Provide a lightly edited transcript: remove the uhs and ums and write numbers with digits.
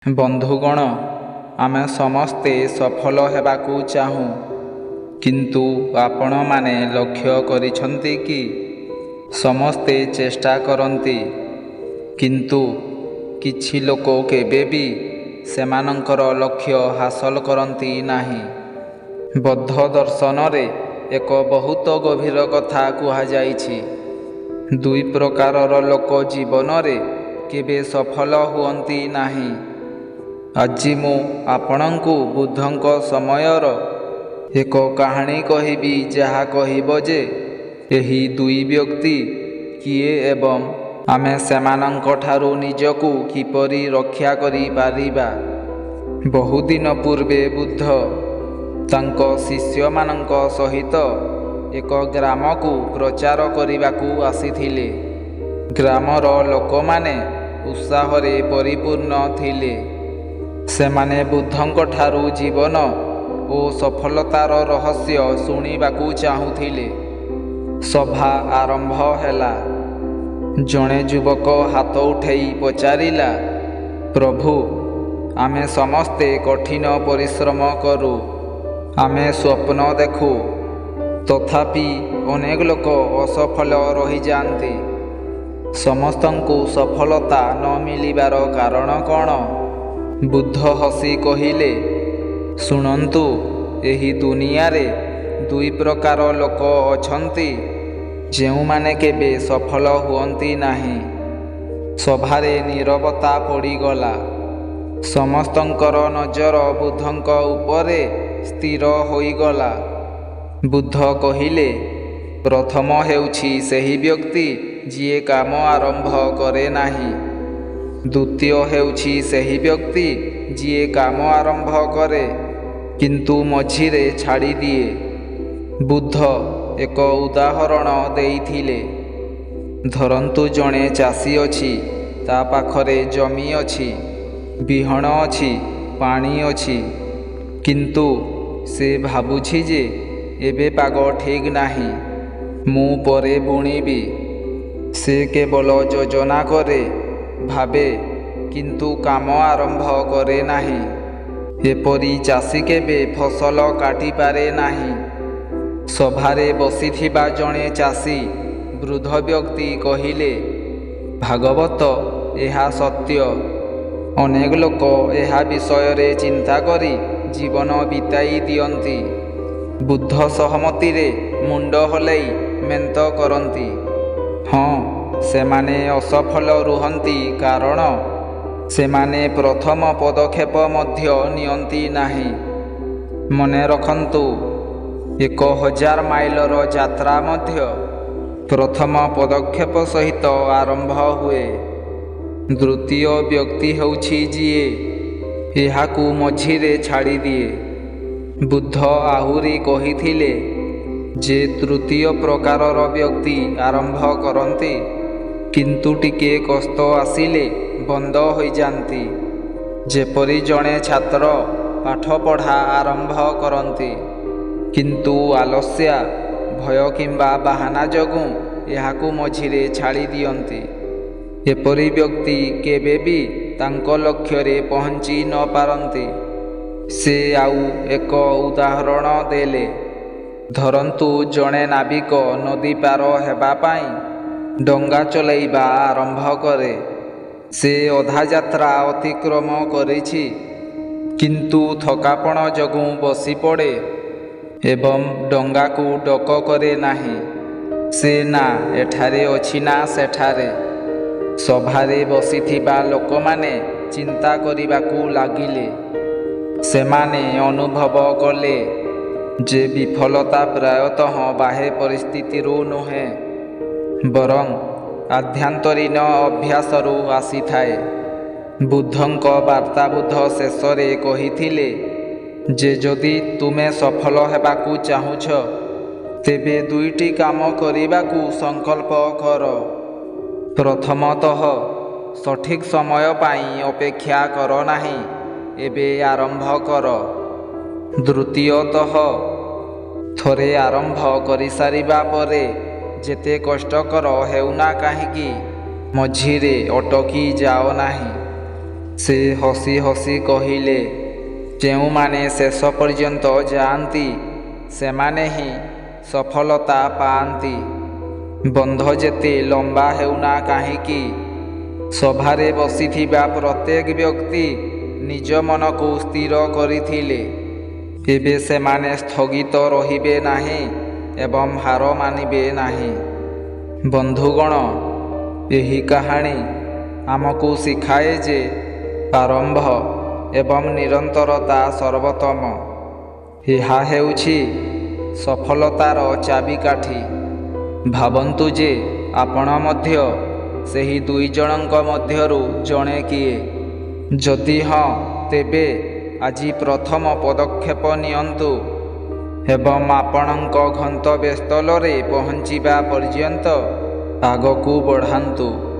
ବନ୍ଧୁଗଣ, ଆମେ ସମସ୍ତେ ସଫଳ ହେବାକୁ ଚାହୁଁ, କିନ୍ତୁ ଆପଣମାନେ ଲକ୍ଷ୍ୟ କରିଛନ୍ତି କି ସମସ୍ତେ ଚେଷ୍ଟା କରନ୍ତି, କିନ୍ତୁ କିଛି ଲୋକ କେବେ ବି ସେମାନଙ୍କର ଲକ୍ଷ୍ୟ ହାସଲ କରନ୍ତି ନାହିଁ। ବୌଦ୍ଧ ଦର୍ଶନରେ ଏକ ବହୁତ ଗଭୀର କଥା କୁହାଯାଇଛି। ଦୁଇ ପ୍ରକାରର ଲୋକ ଜୀବନରେ କେବେ ସଫଳ ହୁଅନ୍ତି ନାହିଁ। ଆଜି ମୁଁ ଆପଣଙ୍କୁ ବୁଦ୍ଧଙ୍କ ସମୟର ଏକ କାହାଣୀ କହିବି, ଯାହା କହିବ ଯେ ଏହି ଦୁଇ ବ୍ୟକ୍ତି କିଏ ଏବଂ ଆମେ ସେମାନଙ୍କଠାରୁ ନିଜକୁ କିପରି ରକ୍ଷା କରିପାରିବା। ବହୁଦିନ ପୂର୍ବେ ବୁଦ୍ଧ ତାଙ୍କ ଶିଷ୍ୟମାନଙ୍କ ସହିତ ଏକ ଗ୍ରାମକୁ ପ୍ରଚାର କରିବାକୁ ଆସିଥିଲେ। ଗ୍ରାମର ଲୋକମାନେ ଉତ୍ସାହରେ ପରିପୂର୍ଣ୍ଣ ଥିଲେ। ସେମାନେ ବୁଦ୍ଧଙ୍କଠାରୁ ଜୀବନ ଓ ସଫଳତାର ରହସ୍ୟ ଶୁଣିବାକୁ ଚାହୁଁଥିଲେ। ସଭା ଆରମ୍ଭ ହେଲା। ଜଣେ ଯୁବକ ହାତ ଉଠାଇ ପଚାରିଲା, ପ୍ରଭୁ, ଆମେ ସମସ୍ତେ କଠିନ ପରିଶ୍ରମ କରୁ, ଆମେ ସ୍ୱପ୍ନ ଦେଖୁ, ତଥାପି ଅନେକ ଲୋକ ଅସଫଳ ରହିଯାଆନ୍ତି। ସମସ୍ତଙ୍କୁ ସଫଳତା ନ ମିଳିବାର କାରଣ କ'ଣ? ବୁଦ୍ଧ ହସି କହିଲେ, ଶୁଣନ୍ତୁ, ଏହି ଦୁନିଆରେ ଦୁଇ ପ୍ରକାର ଲୋକ ଅଛନ୍ତି, ଯେଉଁମାନେ କେବେ ସଫଳ ହୁଅନ୍ତି ନାହିଁ। ସଭାରେ ନୀରବତା ପଡ଼ିଗଲା। ସମସ୍ତଙ୍କର ନଜର ବୁଦ୍ଧଙ୍କ ଉପରେ ସ୍ଥିର ହୋଇଗଲା। ବୁଦ୍ଧ କହିଲେ, ପ୍ରଥମ ହେଉଛି ସେହି ବ୍ୟକ୍ତି ଯିଏ କାମ ଆରମ୍ଭ କରେ ନାହିଁ। ଦ୍ୱିତୀୟ ହେଉଛି ସେହି ବ୍ୟକ୍ତି ଯିଏ କାମ ଆରମ୍ଭ କରେ କିନ୍ତୁ ମଝିରେ ଛାଡ଼ିଦିଏ। ବୁଦ୍ଧ ଏକ ଉଦାହରଣ ଦେଇଥିଲେ। ଧରନ୍ତୁ, ଜଣେ ଚାଷୀ ଅଛି, ତା ପାଖରେ ଜମି ଅଛି, ବିହଣ ଅଛି, ପାଣି ଅଛି, କିନ୍ତୁ ସେ ଭାବୁଛି ଯେ ଏବେ ପାଗ ଠିକ୍ ନାହିଁ, ମୁଁ ପରେ ବୁଣିବି। ସେ କେବଳ ଯୋଜନା କରେ, ଭାବେ, କିନ୍ତୁ କାମ ଆରମ୍ଭ କରେ ନାହିଁ। ଏପରି ଚାଷୀ କେବେ ଫସଲ କାଟିପାରେ ନାହିଁ। ସଭାରେ ବସିଥିବା ଜଣେ ଚାଷୀ ବୃଦ୍ଧ ବ୍ୟକ୍ତି କହିଲେ, ଭାଗବତ, ଏହା ସତ୍ୟ। ଅନେକ ଲୋକ ଏହା ବିଷୟରେ ଚିନ୍ତା କରି ଜୀବନ ବିତାଇ ଦିଅନ୍ତି। ବୁଦ୍ଧ ସହମତିରେ ମୁଣ୍ଡ ହଲେଇ ମେଣ୍ଟ କରନ୍ତି। ହଁ, ସେମାନେ ଅସଫଳ ରୁହନ୍ତି କାରଣ ସେମାନେ ପ୍ରଥମ ପଦକ୍ଷେପ ମଧ୍ୟ ନିଅନ୍ତି ନାହିଁ। ମନେ ରଖନ୍ତୁ, 1000 ମାଇଲର ଯାତ୍ରା ମଧ୍ୟ ପ୍ରଥମ ପଦକ୍ଷେପ ସହିତ ଆରମ୍ଭ ହୁଏ। ଦ୍ୱିତୀୟ ବ୍ୟକ୍ତି ହେଉଛି ଯିଏ ଏହାକୁ ମଝିରେ ଛାଡ଼ିଦିଏ। ବୁଦ୍ଧ ଆହୁରି କହିଥିଲେ ଯେ ତୃତୀୟ ପ୍ରକାରର ବ୍ୟକ୍ତି ଆରମ୍ଭ କରନ୍ତି, କିନ୍ତୁ ଟିକିଏ କଷ୍ଟ ଆସିଲେ ବନ୍ଦ ହୋଇଯାନ୍ତି। ଯେପରି ଜଣେ ଛାତ୍ର ପାଠପଢ଼ା ଆରମ୍ଭ କରନ୍ତି, କିନ୍ତୁ ଆଲସ୍ୟ, ଭୟ କିମ୍ବା ବାହାନା ଯୋଗୁଁ ଏହାକୁ ମଝିରେ ଛାଡ଼ି ଦିଅନ୍ତି। ଏପରି ବ୍ୟକ୍ତି କେବେ ବି ତାଙ୍କ ଲକ୍ଷ୍ୟରେ ପହଞ୍ଚି ନ ପାରନ୍ତି। ସେ ଆଉ ଏକ ଉଦାହରଣ ଦେଲେ। ଧରନ୍ତୁ, ଜଣେ ନାବିକ ନଦୀ ପାର ହେବା ପାଇଁ ଡଙ୍ଗା ଚଲାଇବା ଆରମ୍ଭ କରେ। ସେ ଅଧା ଯାତ୍ରା ଅତିକ୍ରମ କରିଛି, କିନ୍ତୁ ଥକାପଣ ଯୋଗୁଁ ବସିପଡ଼େ ଏବଂ ଡଙ୍ଗାକୁ ଡକ କରେ ନାହିଁ। ସେ ନା ଏଠାରେ ଅଛି ନା ସେଠାରେ। ସଭାରେ ବସିଥିବା ଲୋକମାନେ ଚିନ୍ତା କରିବାକୁ ଲାଗିଲେ। ସେମାନେ ଅନୁଭବ କଲେ ଯେ ବିଫଳତା ପ୍ରାୟତଃ ବାହ୍ୟ ପରିସ୍ଥିତିରୁ ନୁହେଁ, ବରଂ ଆଭ୍ୟନ୍ତରୀଣ ଅଭ୍ୟାସରୁ ଆସିଥାଏ। ବୁଦ୍ଧଙ୍କ ବାର୍ତ୍ତା ବୁଦ୍ଧ ଶେଷରେ କହିଥିଲେ ଯେ ଯଦି ତୁମେ ସଫଳ ହେବାକୁ ଚାହୁଁଛ, ତେବେ ଦୁଇଟି କାମ କରିବାକୁ ସଂକଳ୍ପ କର। ପ୍ରଥମତଃ, ସଠିକ୍ ସମୟ ପାଇଁ ଅପେକ୍ଷା କର ନାହିଁ, ଏବେ ଆରମ୍ଭ କର। ଦ୍ୱିତୀୟତଃ, ଥରେ ଆରମ୍ଭ କରିସାରିବା ପରେ ଯେତେ କଷ୍ଟକର ହେଉନା କାହିଁକି, ମଝିରେ ଅଟକି ଯାଅ ନାହିଁ। ସେ ହସି ହସି କହିଲେ, ଯେଉଁମାନେ ଶେଷ ପର୍ଯ୍ୟନ୍ତ ଯାଆନ୍ତି ସେମାନେ ହିଁ ସଫଳତା ପାଆନ୍ତି। ବନ୍ଧ ଯେତେ ଲମ୍ବା ହେଉନା କାହିଁକି, ସଭାରେ ବସିଥିବା ପ୍ରତ୍ୟେକ ବ୍ୟକ୍ତି ନିଜ ମନକୁ ସ୍ଥିର କରିଥିଲେ ଏବେ ସେମାନେ ସ୍ଥଗିତ ରହିବେ ନାହିଁ ଏବଂ ହାର ମାନିବେ ନାହିଁ। ବନ୍ଧୁଗଣ, ଏହି କାହାଣୀ ଆମକୁ ଶିଖାଏ ଯେ ପ୍ରାରମ୍ଭ ଏବଂ ନିରନ୍ତରତା ସର୍ବୋତ୍ତମ। ଏହା ହେଉଛି ସଫଳତାର ଚାବିକାଠି। ଭାବନ୍ତୁ ଯେ ଆପଣ ମଧ୍ୟ ସେହି ଦୁଇ ଜଣଙ୍କ ମଧ୍ୟରୁ ଜଣେ କିଏ? ଯଦି ହଁ, ତେବେ ଆଜି ପ୍ରଥମ ପଦକ୍ଷେପ ନିଅନ୍ତୁ ଏବଂ ଆପଣଙ୍କ ଗନ୍ତବ୍ୟସ୍ଥଳରେ ପହଞ୍ଚିବା ପର୍ଯ୍ୟନ୍ତ ଆଗକୁ ବଢ଼ାନ୍ତୁ।